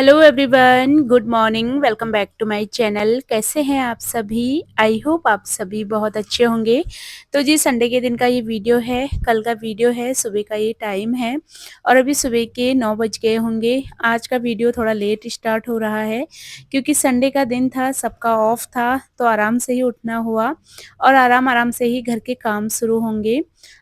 Hello everyone, good morning. Welcome back to my channel. कैसे हैं आप सभी? आई होप आप सभी बहुत अच्छे होंगे। तो जी, संडे के दिन का ये वीडियो है, कल का वीडियो है, सुबह का ये टाइम है और अभी सुबह के 9 बज गए होंगे। आज का वीडियो थोड़ा लेट स्टार्ट हो रहा है क्योंकि संडे का दिन था, सबका ऑफ था, तो आराम से ही उठना हुआ और आराम आराम से ही घर के काम शुरू होंगे।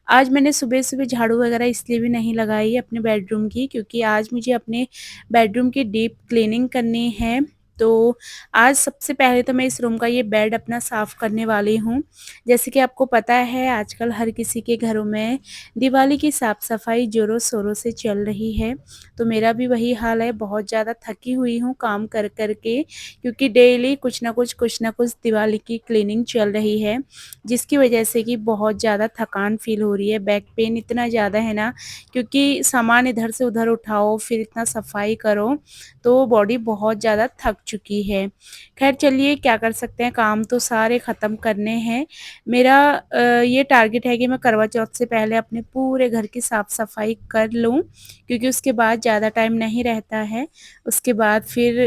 आज मैंने सुबह-सुबह झाड़ू वगैरह इसलिए भी नहीं लगाई अपने बेडरूम की, क्योंकि आज मुझे अपने बेडरूम की डीप क्लीनिंग करनी है। तो आज सबसे पहले तो मैं इस रूम का ये बेड अपना साफ़ करने वाली हूँ। जैसे कि आपको पता है, आजकल हर किसी के घरों में दिवाली की साफ़-सफ़ाई ज़ोरों-शोरों से चल रही है। तो मेरा भी वही हाल है, बहुत ज़्यादा थकी हुई हूँ काम कर के, क्योंकि डेली कुछ ना कुछ दिवाली की क्लीनिंग चल रही है, जिसकी वजह से कि बहुत ज़्यादा थकान फ़ील हो रही है। बैक पेन इतना ज़्यादा है ना, क्योंकि सामान इधर से उधर उठाओ, फिर इतना सफाई करो, तो बॉडी बहुत ज़्यादा थक चुकी है। ख़ैर चलिए, क्या कर सकते हैं, काम तो सारे ख़त्म करने हैं। मेरा ये टारगेट है कि मैं करवा चौथ से पहले अपने पूरे घर की साफ़-सफाई कर लूँ, क्योंकि उसके बाद ज़्यादा टाइम नहीं रहता है। उसके बाद फिर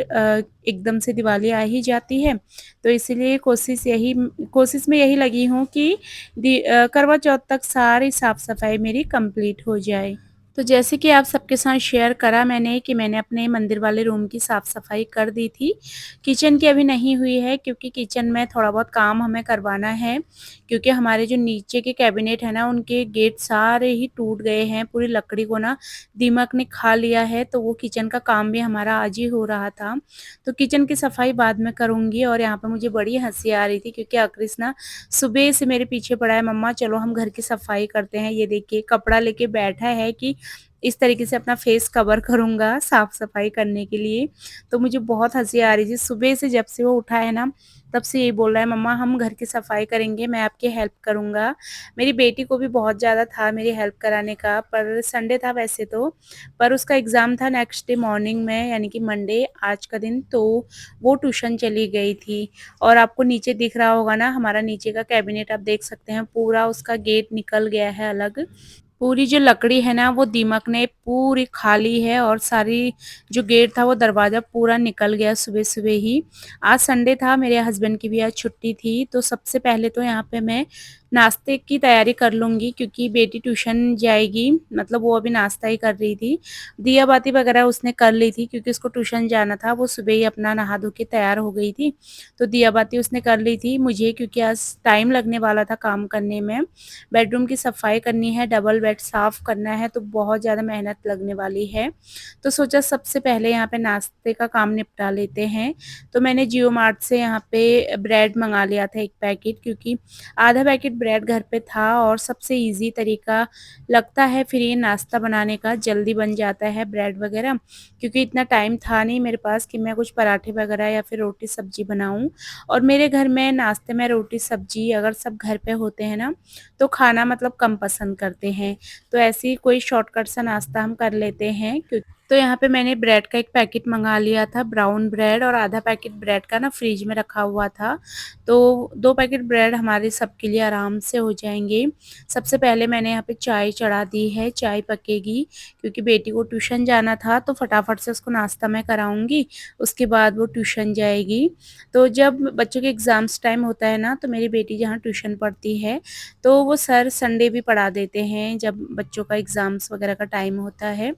एकदम से दिवाली आ ही जाती है, तो इसीलिए कोशिश में यही लगी हूँ कि करवा चौथ तक सारी साफ़-सफाई मेरी कंप्लीट हो जाए। तो जैसे कि आप सबके साथ शेयर करा मैंने कि मैंने अपने मंदिर वाले रूम की साफ़-सफ़ाई कर दी थी। किचन की अभी नहीं हुई है, क्योंकि किचन में थोड़ा बहुत काम हमें करवाना है, क्योंकि हमारे जो नीचे के कैबिनेट है ना, उनके गेट सारे ही टूट गए हैं। पूरी लकड़ी को ना दीमक ने खा लिया है, तो वो किचन का काम भी हमारा आज ही हो रहा था। तो किचन की सफ़ाई बाद में करूँगी। और यहाँ पे मुझे बड़ी हँसी आ रही थी, क्योंकि अक्रिस ना सुबह से मेरे पीछे पड़ा है, मम्मा चलो हम घर की सफ़ाई करते हैं। ये देखिए, कपड़ा लेके बैठा है कि इस तरीके से अपना फेस कवर करूँगा साफ-सफाई करने के लिए। तो मुझे बहुत हँसी आ रही थी, सुबह से जब से वो उठा है ना, तब से यही बोल रहा है, मम्मा हम घर की सफाई करेंगे, मैं आपकी हेल्प करूँगा। मेरी बेटी को भी बहुत ज़्यादा था मेरी हेल्प कराने का, पर संडे था वैसे तो, पर उसका एग्ज़ाम था नेक्स्ट डे मॉर्निंग में, यानी कि मंडे आज का दिन, तो वो ट्यूशन चली गई थी। और आपको नीचे दिख रहा होगा ना, हमारा नीचे का कैबिनेट आप देख सकते हैं, पूरा उसका गेट निकल गया है अलग। पूरी जो लकड़ी है ना, वो दीमक ने पूरी खा ली है और सारी जो गेट था, वो दरवाज़ा पूरा निकल गया सुबह-सुबह ही। आज संडे था, मेरे हस्बैंड की भी आज छुट्टी थी, तो सबसे पहले तो यहाँ पे मैं नाश्ते की तैयारी कर लूँगी, क्योंकि बेटी ट्यूशन जाएगी, मतलब वो अभी नाश्ता ही कर रही थी। दिया-बाती वगैरह उसने कर ली थी, क्योंकि उसको ट्यूशन जाना था, वो सुबह ही अपना नहा धो के तैयार हो गई थी, तो दिया-बाती उसने कर ली थी। मुझे क्योंकि आज टाइम लगने वाला था काम करने में, बेडरूम की सफाई करनी है, डबल बेड साफ़ करना है, तो बहुत ज़्यादा मेहनत लगने वाली है। तो सोचा सबसे पहले यहाँ पे नाश्ते का काम निपटा लेते हैं। तो मैंने जियो मार्ट से यहाँ पे ब्रेड मँगा लिया था 1 पैकेट, क्योंकि आधा पैकेट ब्रेड घर पे था और सबसे ईज़ी तरीका लगता है फिर ये नाश्ता बनाने का, जल्दी बन जाता है ब्रेड वग़ैरह, क्योंकि इतना टाइम था नहीं मेरे पास कि मैं कुछ पराठे वग़ैरह या फिर रोटी-सब्ज़ी बनाऊँ। और मेरे घर में नाश्ते में रोटी-सब्ज़ी अगर सब घर पे होते हैं ना, तो खाना मतलब कम पसंद करते हैं। तो ऐसे ही कोई शॉर्टकट सा नाश्ता हम कर लेते हैं। तो यहाँ पे मैंने ब्रेड का 1 पैकेट मँगा लिया था, ब्राउन ब्रेड, और आधा पैकेट ब्रेड का ना फ्रिज में रखा हुआ था। तो 2 पैकेट ब्रेड हमारे सबके लिए आराम से हो जाएँगे। सबसे पहले मैंने यहाँ पे चाय चढ़ा दी है, चाय पकेगी, क्योंकि बेटी को ट्यूशन जाना था, तो फटाफट से उसको नाश्ता मैं कराऊँगी, उसके बाद वो ट्यूशन जाएगी। तो जब बच्चों के एग्ज़ाम्स टाइम होता है ना, तो मेरी बेटी जहाँ ट्यूशन पढ़ती है, तो वो सर संडे भी पढ़ा देते हैं, जब बच्चों का एग्ज़ाम्स वगैरह का टाइम होता है,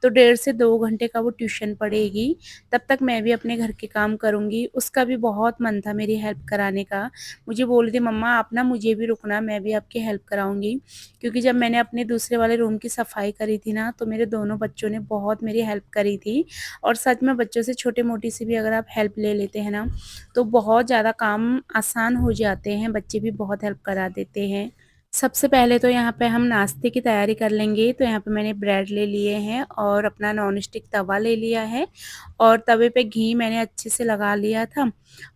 तो 1.5 से 2 घंटे का वो ट्यूशन पढ़ेगी। तब तक मैं भी अपने घर के काम करूँगी। उसका भी बहुत मन था मेरी हेल्प कराने का। मुझे बोल रही थी, मम्मा आप ना मुझे भी रुकना, मैं भी आपकी हेल्प कराऊँगी। क्योंकि जब मैंने अपने दूसरे वाले रूम की सफाई करी थी ना, तो मेरे दोनों बच्चों ने बहुत मेरी हेल्प करी थी। और सच में बच्चों से छोटी-मोटी सी भी अगर आप हेल्प ले लेते हैं ना, तो बहुत ज़्यादा काम आसान हो जाते हैं, बच्चे भी बहुत हेल्प करा देते हैं। सबसे पहले तो यहाँ पे हम नाश्ते की तैयारी कर लेंगे, तो यहाँ पे मैंने ब्रेड ले लिए हैं और अपना नॉन स्टिक तवा ले लिया है, और तवे पे घी मैंने अच्छे से लगा लिया था,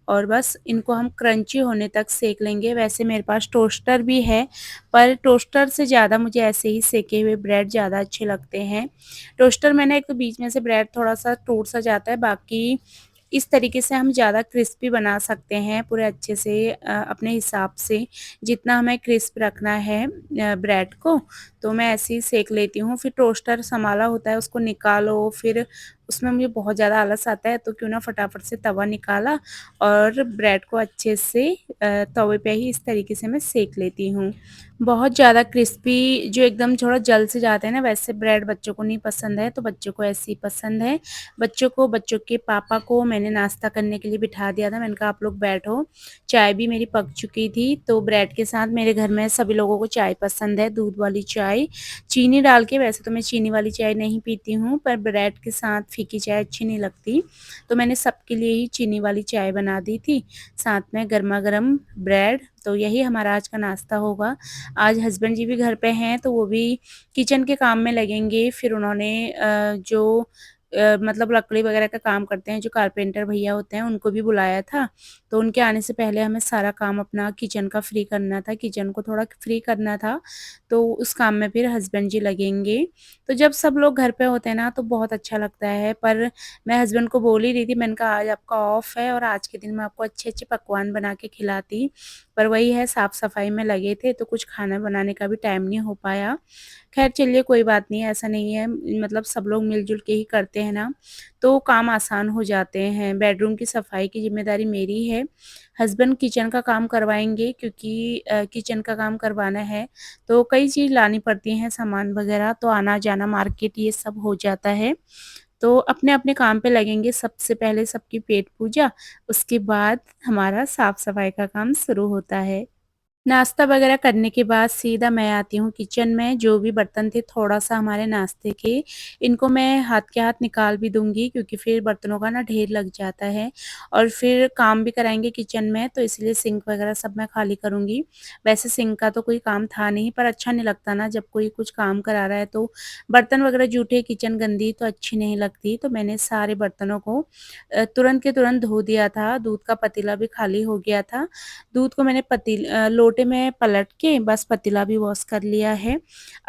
और बस इनको हम क्रंची होने तक सेक लेंगे। वैसे मेरे पास टोस्टर भी है, पर टोस्टर से ज़्यादा मुझे ऐसे ही सेके हुए ब्रेड ज़्यादा अच्छे लगते हैं। टोस्टर में ना एक तो बीच में से ब्रेड थोड़ा-सा टूट सा जाता है, बाकी इस तरीके से हम ज़्यादा क्रिस्पी बना सकते हैं पूरे अच्छे से, अपने हिसाब से जितना हमें क्रिस्प रखना है ब्रेड को, तो मैं ऐसे ही सेक लेती हूँ। फिर टोस्टर संभाला होता है, उसको निकालो, फिर उसमें मुझे बहुत ज़्यादा आलस आता है, तो क्यों ना फटाफट से तवा निकाला और ब्रेड को अच्छे से तवे पे ही इस तरीके से मैं सेक लेती हूँ। बहुत ज़्यादा क्रिस्पी जो एकदम थोड़ा जल से जाते हैं ना, वैसे ब्रेड बच्चों को नहीं पसंद है, तो बच्चों को ऐसे ही पसंद है। बच्चों के पापा को मैंने नाश्ता करने के लिए बिठा दिया था। मैंने कहा आप लोग बैठो। चाय भी मेरी पक चुकी थी, तो ब्रेड के साथ मेरे घर में सभी लोगों को चाय पसंद है, दूध वाली चाय, चीनी डाल के। वैसे तो मैं चीनी वाली चाय नहीं पीती हूँ, पर ब्रेड के साथ फीकी चाय अच्छी नहीं लगती, तो मैंने सबके लिए ही चीनी वाली चाय बना दी थी, साथ में गरमा-गरम ब्रेड। तो यही हमारा आज का नाश्ता होगा। आज हस्बैंड जी भी घर पे हैं, तो वो भी किचन के काम में लगेंगे। फिर उन्होंने जो मतलब लकड़ी वगैरह का काम करते हैं, जो कारपेंटर भैया होते हैं, उनको भी बुलाया था। तो उनके आने से पहले हमें सारा काम अपना किचन का फ्री करना था, किचन को थोड़ा फ्री करना था, तो उस काम में फिर हस्बैंड जी लगेंगे। तो जब सब लोग घर पे होते हैं ना, तो बहुत अच्छा लगता है। पर मैं हस्बैंड को बोल ही रही थी, मैंने कहा आज आपका ऑफ है और आज के दिन मैं आपको अच्छे-अच्छे पकवान बना के खिलाती। पर वही है, साफ-सफाई में लगे थे, तो कुछ खाना बनाने का भी टाइम नहीं हो पाया। ख़ैर चलिए कोई बात नहीं है, ऐसा नहीं है, मतलब सब लोग मिल-जुल के ही करते हैं ना, तो काम आसान हो जाते हैं। बेडरूम की सफाई की ज़िम्मेदारी मेरी है, हस्बैंड किचन का काम करवाएँगे, क्योंकि किचन का काम करवाना है, तो कई चीज़ लानी पड़ती हैं, सामान वग़ैरह, तो आना-जाना मार्केट ये सब हो जाता है। तो अपने-अपने काम पे लगेंगे, सबसे पहले सबकी पेट पूजा, उसके बाद हमारा साफ-सफाई का काम शुरू होता है। नाश्ता वगैरह करने के बाद सीधा मैं आती हूँ किचन में। जो भी बर्तन थे थोड़ा-सा हमारे नाश्ते के, इनको मैं हाथ के हाथ निकाल भी दूँगी, क्योंकि फिर बर्तनों का ना ढेर लग जाता है और फिर काम भी कराएँगे किचन में, तो इसलिए सिंक वगैरह सब मैं खाली करूँगी। वैसे सिंक का तो कोई काम था नहीं, पर अच्छा नहीं लगता ना जब कोई कुछ काम करा रहा है, तो बर्तन वगैरह जूठे, किचन गंदी तो अच्छी नहीं लगती। तो मैंने सारे बर्तनों को तुरंत के तुरंत धो दिया था। दूध का पतीला भी खाली हो गया था। दूध को मैंने लोटे में पलट के बस पतीला भी वॉश कर लिया है।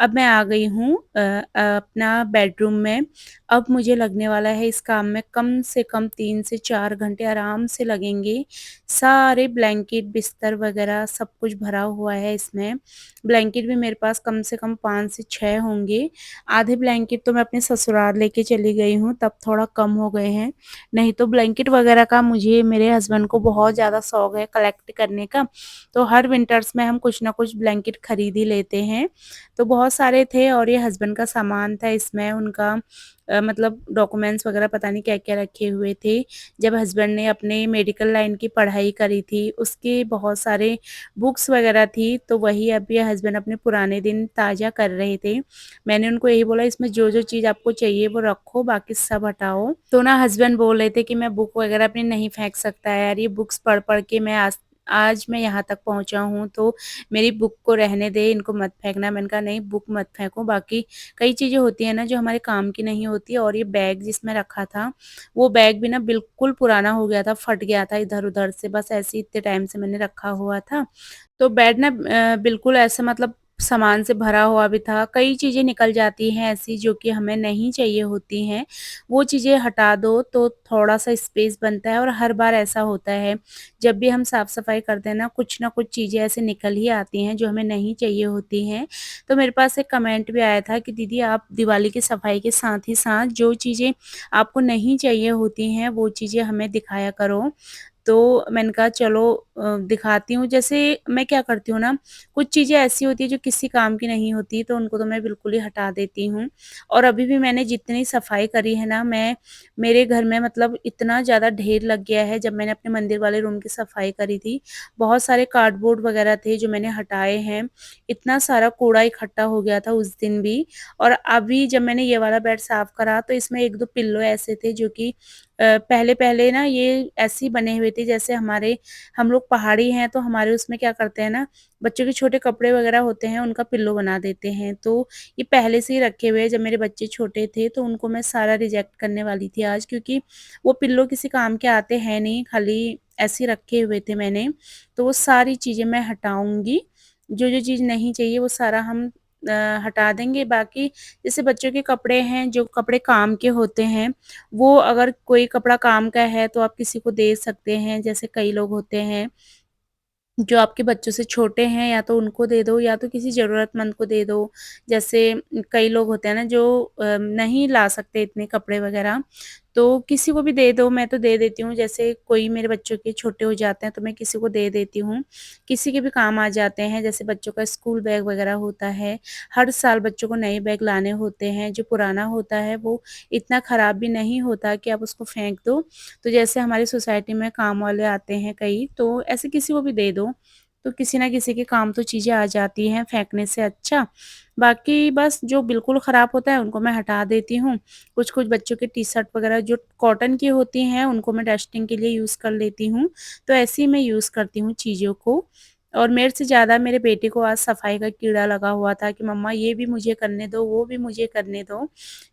अब मैं आ गई हूँ अपना बेडरूम में। अब मुझे लगने वाला है इस काम में कम से कम 3 से 4 घंटे आराम से लगेंगे। सारे ब्लैंकेट, बिस्तर वग़ैरह सब कुछ भरा हुआ है इसमें। ब्लैंकेट भी मेरे पास कम से कम 5 से 6 होंगे। आधे ब्लैंकेट तो मैं अपने ससुराल लेके चली गई हूँ, तब थोड़ा कम हो गए हैं। नहीं तो ब्लैंकेट वग़ैरह का मुझे, मेरे हस्बैंड को बहुत ज़्यादा शौक है कलेक्ट करने का। तो हर विंटर्स में हम कुछ ना कुछ ब्लैंकेट खरीद ही लेते हैं। तो बहुत सारे थे और ये हस्बैंड का सामान था इसमें, उनका मतलब डॉक्यूमेंट्स वगैरह पता नहीं क्या-क्या रखे हुए थे। जब हस्बैंड ने अपने मेडिकल लाइन की पढ़ाई करी थी, उसके बहुत सारे बुक्स वगैरह थी, तो वही अभी हस्बैंड अपने पुराने दिन ताज़ा कर रहे थे। मैंने उनको यही बोला इसमें जो-जो चीज़ आपको चाहिए वो रखो, बाकी सब हटाओ। तो ना हस्बैंड बोल रहे थे कि मैं बुक वगैरह अपनी नहीं फेंक सकता है यार, ये बुक्स पढ़-पढ़ के मैं आज आज मैं यहाँ तक पहुँचा हूँ, तो मेरी बुक को रहने दे, इनको मत फेंकना। मैंने कहा नहीं, बुक मत फेंको, बाकी कई चीज़ें होती हैं ना जो हमारे काम की नहीं होती है। और ये बैग जिसमें रखा था, वो बैग भी ना बिल्कुल पुराना हो गया था, फट गया था इधर-उधर से, बस ऐसे ही इतने टाइम से मैंने रखा हुआ था। तो बेड ना बिल्कुल ऐसा मतलब सामान से भरा हुआ भी था। कई चीज़ें निकल जाती हैं ऐसी जो कि हमें नहीं चाहिए होती हैं, वो चीज़ें हटा दो तो थोड़ा-सा स्पेस बनता है। और हर बार ऐसा होता है, जब भी हम साफ-सफाई करते हैं ना, कुछ ना कुछ चीज़ें ऐसे निकल ही आती हैं जो हमें नहीं चाहिए होती हैं। तो मेरे पास एक कमेंट भी आया था कि दीदी आप दिवाली की सफाई के साथ ही साथ जो चीज़ें आपको नहीं चाहिए होती हैं, वो चीज़ें हमें दिखाया करो। तो मैंने कहा चलो दिखाती हूँ। जैसे मैं क्या करती हूँ ना, कुछ चीज़ें ऐसी होती हैं जो किसी काम की नहीं होती, तो उनको तो मैं बिल्कुल ही हटा देती हूँ। और अभी भी मैंने जितनी सफाई करी है ना, मैं मेरे घर में मतलब इतना ज़्यादा ढेर लग गया है। जब मैंने अपने मंदिर वाले रूम की सफाई करी थी, बहुत सारे कार्डबोर्ड वगैरह थे जो मैंने हटाए हैं। इतना सारा कूड़ा इकट्ठा हो गया था उस दिन भी। और अभी जब मैंने ये वाला बेड साफ करा, तो इसमें 1-2 पिल्लो ऐसे थे जो कि पहले-पहले ना ये ऐसे ही बने हुए थे, जैसे हम लोग पहाड़ी हैं, तो हमारे उसमें क्या करते हैं ना, बच्चों के छोटे कपड़े वगैरह होते हैं, उनका पिल्लो बना देते हैं। तो ये पहले से ही रखे हुए हैं, जब मेरे बच्चे छोटे थे, तो उनको मैं सारा रिजेक्ट करने वाली थी आज, क्योंकि वो पिल्लो किसी काम के आते हैं नहीं, खाली ऐसे ही रखे हुए थे मैंने। तो वो सारी चीज़ें मैं हटाऊँगी, जो-जो चीज़ नहीं चाहिए वो सारा हम हटा देंगे। बाकी जैसे बच्चों के कपड़े हैं, जो कपड़े काम के होते हैं, वो अगर कोई कपड़ा काम का है तो आप किसी को दे सकते हैं, जैसे कई लोग होते हैं जो आपके बच्चों से छोटे हैं या तो उनको दे दो या तो किसी ज़रूरतमंद को दे दो। जैसे कई लोग होते हैं ना जो नहीं ला सकते इतने कपड़े वग़ैरह, तो किसी को भी दे दो, मैं तो दे देती हूँ। जैसे कोई मेरे बच्चों के छोटे हो जाते हैं तो मैं किसी को दे देती हूँ। किसी के भी काम आ जाते हैं, जैसे बच्चों का स्कूल बैग वग़ैरह होता है। हर साल बच्चों को नए बैग लाने होते हैं, जो पुराना होता है वो इतना ख़राब भी नहीं होता कि आप उसको फेंक दो। तो जैसे हमारी सोसाइटी में काम वाले आते हैं कई, तो ऐसे किसी को भी दे दो, तो किसी ना किसी के काम तो चीज़ें आ जाती हैं फेंकने से अच्छा। बाकी बस जो बिल्कुल ख़राब होता है उनको मैं हटा देती हूँ। कुछ-कुछ बच्चों के टी-शर्ट वग़ैरह जो कॉटन की होती हैं उनको मैं डस्टिंग के लिए यूज़ कर लेती हूँ। तो ऐसे ही मैं यूज़ करती हूँ चीज़ों को। और मेरे से ज़्यादा मेरे बेटे को आज सफाई का कीड़ा लगा हुआ था कि मम्मा ये भी मुझे करने दो, वो भी मुझे करने दो।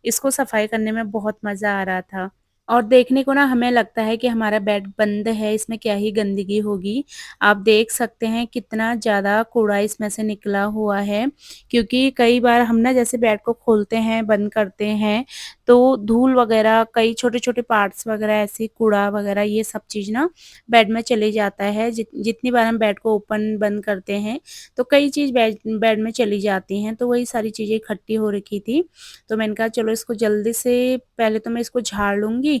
इसको सफाई करने में बहुत मज़ा आ रहा था। और देखने को ना हमें लगता है कि हमारा बेड बंद है, इसमें क्या ही गंदगी होगी। आप देख सकते हैं कितना ज़्यादा कूड़ा इसमें से निकला हुआ है, क्योंकि कई बार हम ना जैसे बेड को खोलते हैं, बंद करते हैं, तो धूल वगैरह कई छोटे-छोटे पार्ट्स वगैरह ऐसे कूड़ा वगैरह ये सब चीज़ ना बेड में चले जाता है। जितनी बार हम बेड को ओपन बंद करते हैं, तो कई चीज़ बेड बेड में चली जाती हैं, तो वही सारी चीज़ें इकट्ठी हो रखी थी। तो मैंने कहा चलो इसको जल्दी से पहले तो मैं इसको झाड़ लूँगी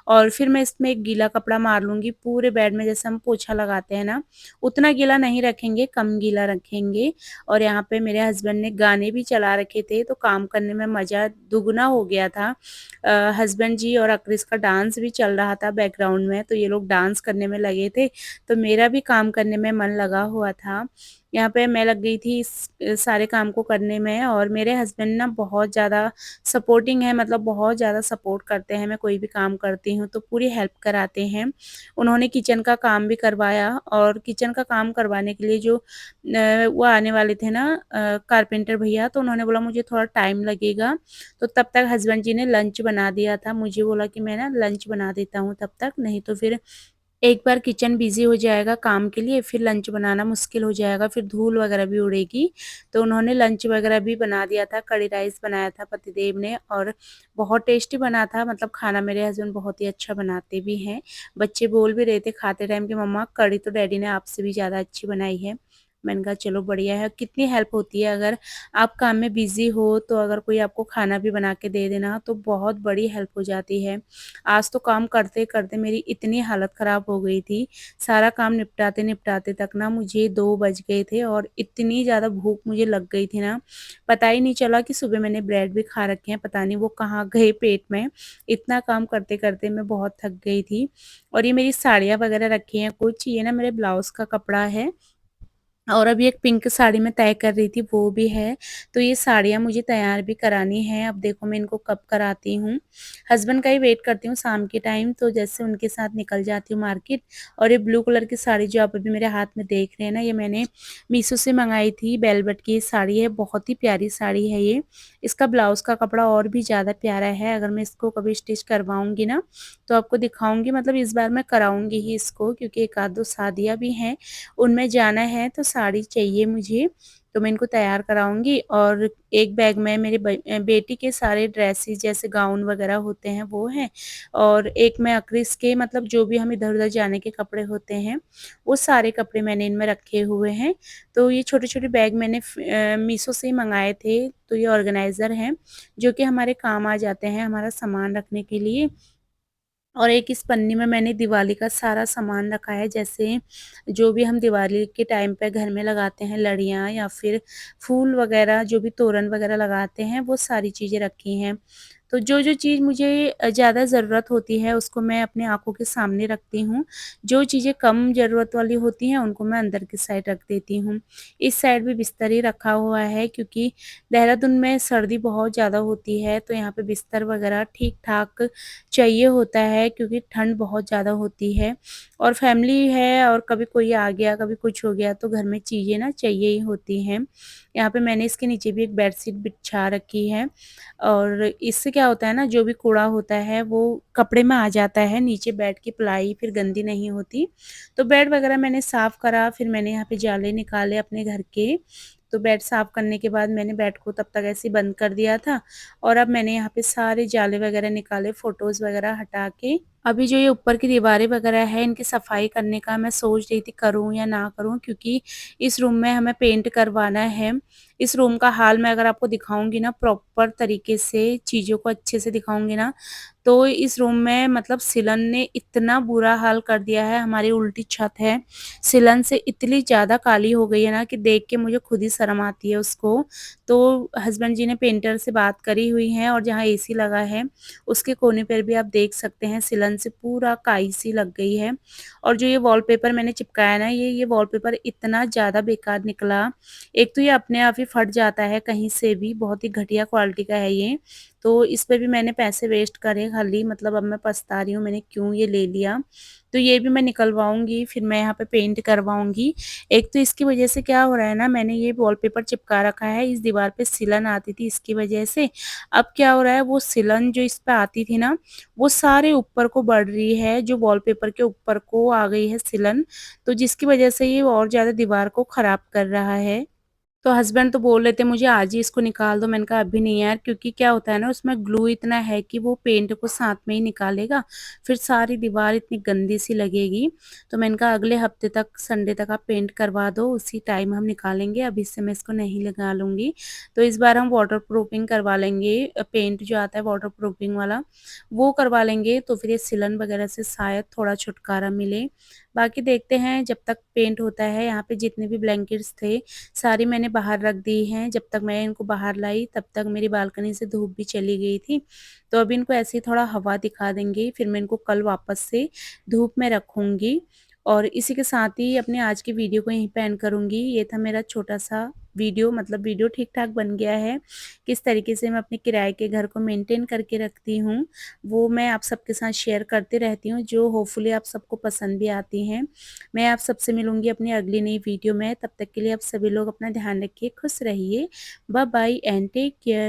और फिर मैं इसमें एक गीला कपड़ा मार लूँगी पूरे बेड में, जैसे हम पोछा लगाते हैं ना, उतना गीला नहीं रखेंगे, कम गीला रखेंगे। और यहाँ पे मेरे हस्बैंड ने गाने भी चला रखे थे, तो काम करने में मज़ा दुगना हो गया था। हस्बैंड जी और क्रिस का डांस भी चल रहा था बैकग्राउंड में, तो ये लोग डांस करने में लगे थे, तो मेरा भी काम करने में मन लगा हुआ था। यहाँ पे मैं लग गई थी इस सारे काम को करने में, और मेरे हस्बैंड ना बहुत ज़्यादा सपोर्टिंग है, मतलब बहुत ज़्यादा सपोर्ट करते हैं। मैं कोई भी काम करती हूँ तो पूरी हेल्प कराते हैं। उन्होंने किचन का काम भी करवाया, और किचन का काम करवाने के लिए जो वो आने वाले थे ना कारपेंटर भैया, तो उन्होंने बोला मुझे थोड़ा टाइम लगेगा, तो तब तक हस्बैंड जी ने लंच बना दिया था। मुझे बोला कि मैं ना लंच बना देता हूँ तब तक, नहीं तो फिर एक बार किचन बिज़ी हो जाएगा काम के लिए, फिर लंच बनाना मुश्किल हो जाएगा, फिर धूल वगैरह भी उड़ेगी। तो उन्होंने लंच वगैरह भी बना दिया था, कढ़ी राइस बनाया था पतिदेव ने, और बहुत टेस्टी बना था। मतलब खाना मेरे हस्बैंड बहुत ही अच्छा बनाते भी हैं। बच्चे बोल भी रहे थे खाते टाइम कि मम्मा कढ़ी तो डैडी ने आपसे भी ज़्यादा अच्छी बनाई है। मैंने कहा चलो बढ़िया है, कितनी हेल्प होती है अगर आप काम में बिज़ी हो, तो अगर कोई आपको खाना भी बना के दे देना तो बहुत बड़ी हेल्प हो जाती है। आज तो काम करते-करते मेरी इतनी हालत ख़राब हो गई थी, सारा काम निपटाते-निपटाते तक ना मुझे 2 बज गए थे, और इतनी ज़्यादा भूख मुझे लग गई थी ना, पता ही नहीं चला कि सुबह मैंने ब्रेड भी खा रखे हैं, पता नहीं वो कहाँ गए पेट में। इतना काम करते-करते मैं बहुत थक गई थी। और ये मेरी साड़ियाँ वग़ैरह रखी हैं कुछ, ये ना मेरे ब्लाउज़ का कपड़ा है। और अभी एक पिंक साड़ी मैं तय कर रही थी, वो भी है। तो ये साड़ियाँ मुझे तैयार भी करानी हैं, अब देखो मैं इनको कब कराती हूँ। हस्बैंड का ही वेट करती हूँ शाम के टाइम, तो जैसे उनके साथ निकल जाती हूँ मार्केट। और ये ब्लू कलर की साड़ी जो आप अभी मेरे हाथ में देख रहे हैं ना, ये मैंने मीशो से मँगाई थी, वेलवेट की साड़ी है, बहुत ही प्यारी साड़ी है ये। इसका ब्लाउज़ का कपड़ा और भी ज़्यादा प्यारा है, अगर मैं इसको कभी स्टिच करवाऊँगी ना, तो आपको दिखाऊँगी। मतलब इस बार मैं कराऊँगी ही इसको, क्योंकि 1 आध 2 शादियाँ भी हैं, उनमें जाना है, तो साड़ी चाहिए मुझे, तो मैं इनको तैयार कराऊँगी। और एक बैग में मेरे बेटी के सारे ड्रेसेस जैसे गाउन वगैरह होते हैं वो हैं, और एक में अक्रिस के, मतलब जो भी हम इधर-उधर जाने के कपड़े होते हैं, वो सारे कपड़े मैंने इनमें रखे हुए हैं। तो ये छोटे-छोटे बैग मैंने मीशो से ही मँगाए थे, तो ये ऑर्गेनाइज़र हैं, जो कि हमारे काम आ जाते हैं हमारा सामान रखने के लिए। और एक इस पन्नी में मैंने दिवाली का सारा सामान रखा है, जैसे जो भी हम दिवाली के टाइम पे घर में लगाते हैं, लड़ियाँ या फिर फूल वगैरह, जो भी तोरण वगैरह लगाते हैं, वो सारी चीज़ें रखी हैं। तो जो-जो चीज़ मुझे ज़्यादा ज़रूरत होती है उसको मैं अपनी आँखों के सामने रखती हूँ। जो चीज़ें कम ज़रूरत वाली होती हैं उनको मैं अंदर की साइड रख देती हूँ। इस साइड भी बिस्तर ही रखा हुआ है, क्योंकि देहरादून में सर्दी बहुत ज़्यादा होती है, तो यहाँ पे बिस्तर वगैरह ठीक-ठाक चाहिए होता है, क्योंकि ठंड बहुत ज़्यादा होती है, और फैमिली है, और कभी कोई आ गया, कभी कुछ हो गया, तो घर में चीज़ें ना चाहिए ही होती हैं। यहाँ पे मैंने इसके नीचे भी एक बेडशीट बिछा रखी है, और इससे क्या होता है ना, जो भी कूड़ा होता है वो कपड़े में आ जाता है, नीचे बेड की प्लाई फिर गंदी नहीं होती। तो बेड वगैरह मैंने साफ़ करा, फिर मैंने यहाँ पे जाले निकाले अपने घर के, तो बेड साफ़ करने के बाद मैंने बेड को तब तक ऐसे ही बंद कर दिया था और अब मैंने यहाँ पे सारे जाले वगैरह निकाले, फ़ोटोज़ वगैरह हटा के। अभी जो ये ऊपर की दीवारें वगैरह है इनकी सफाई करने का मैं सोच रही थी करूँ या ना करूँ, क्योंकि इस रूम में हमें पेंट करवाना है। इस रूम का हाल मैं अगर आपको दिखाऊँगी ना प्रॉपर तरीके से, चीज़ों को अच्छे से दिखाऊँगी ना, तो इस रूम में मतलब सिलन ने इतना बुरा हाल कर दिया है। हमारी उल्टी छत है, सिलन से इतनी ज़्यादा काली हो गई है ना कि देख के मुझे खुद ही शर्म आती है उसको। तो हस्बैंड जी ने पेंटर से बात करी हुई है और जहाँ एसी लगा है उसके कोने पर भी आप देख सकते हैं सिलन से पूरा काई सी लग गई है। और जो ये वॉलपेपर मैंने चिपकाया ना, ये वॉलपेपर इतना ज़्यादा बेकार निकला। एक तो ये अपने आप ही फट जाता है कहीं से भी, बहुत ही घटिया क्वालिटी का है ये। तो इस पे भी मैंने पैसे वेस्ट करे खाली, मतलब अब मैं पछता रही हूँ मैंने क्यों ये ले लिया। तो ये भी मैं निकलवाऊँगी, फिर मैं यहाँ पे पेंट करवाऊँगी। एक तो इसकी वजह से क्या हो रहा है ना, मैंने ये वॉलपेपर चिपका रखा है, इस दीवार पे सिलन आती थी इसकी वजह से। अब क्या हो रहा है, वो सिलन जो इस पे आती थी ना, वो सारे ऊपर को बढ़ रही है, जो वॉलपेपर के ऊपर को आ गई है सिलन, तो जिसकी वजह से ये और ज़्यादा दीवार को खराब कर रहा है। तो हस्बैंड तो बोल रहे थे मुझे आज ही इसको निकाल दो, मैंने कहा अभी नहीं यार, क्योंकि क्या होता है ना उसमें ग्लू इतना है कि वो पेंट को साथ में ही निकालेगा, फिर सारी दीवार इतनी गंदी सी लगेगी। तो मैंने कहा अगले हफ्ते तक संडे तक आप पेंट करवा दो, उसी टाइम हम निकालेंगे, अभी से मैं इसको नहीं लगा लूँगी। तो इस बार हम वाटर प्रूफिंग करवा लेंगे, पेंट जो आता है वाटर प्रूफिंग वाला वो करवा लेंगे, तो फिर ये सिलन वगैरह से शायद थोड़ा छुटकारा मिले। बाकी देखते हैं जब तक पेंट होता है। यहाँ पे जितने भी ब्लैंकेट्स थे सारी मैंने बाहर रख दी हैं। जब तक मैं इनको बाहर लाई तब तक मेरी बालकनी से धूप भी चली गई थी। तो अभी इनको ऐसे ही थोड़ा हवा दिखा देंगे, फिर मैं इनको कल वापस से धूप में रखूँगी। और इसी के साथ ही अपने आज की वीडियो को यहीं पे एंड करूँगी। ये था मेरा छोटा-सा वीडियो, मतलब वीडियो ठीक-ठाक बन गया है। किस तरीके से मैं अपने किराए के घर को मेंटेन करके रखती हूँ, वो मैं आप सबके साथ शेयर करते रहती हूँ, जो होपफुली आप सबको पसंद भी आती हैं। मैं आप सबसे मिलूँगी अपनी अगली नई वीडियो में, तब तक के लिए आप सभी लोग अपना ध्यान रखिए, खुश रहिए। Bye bye and take care.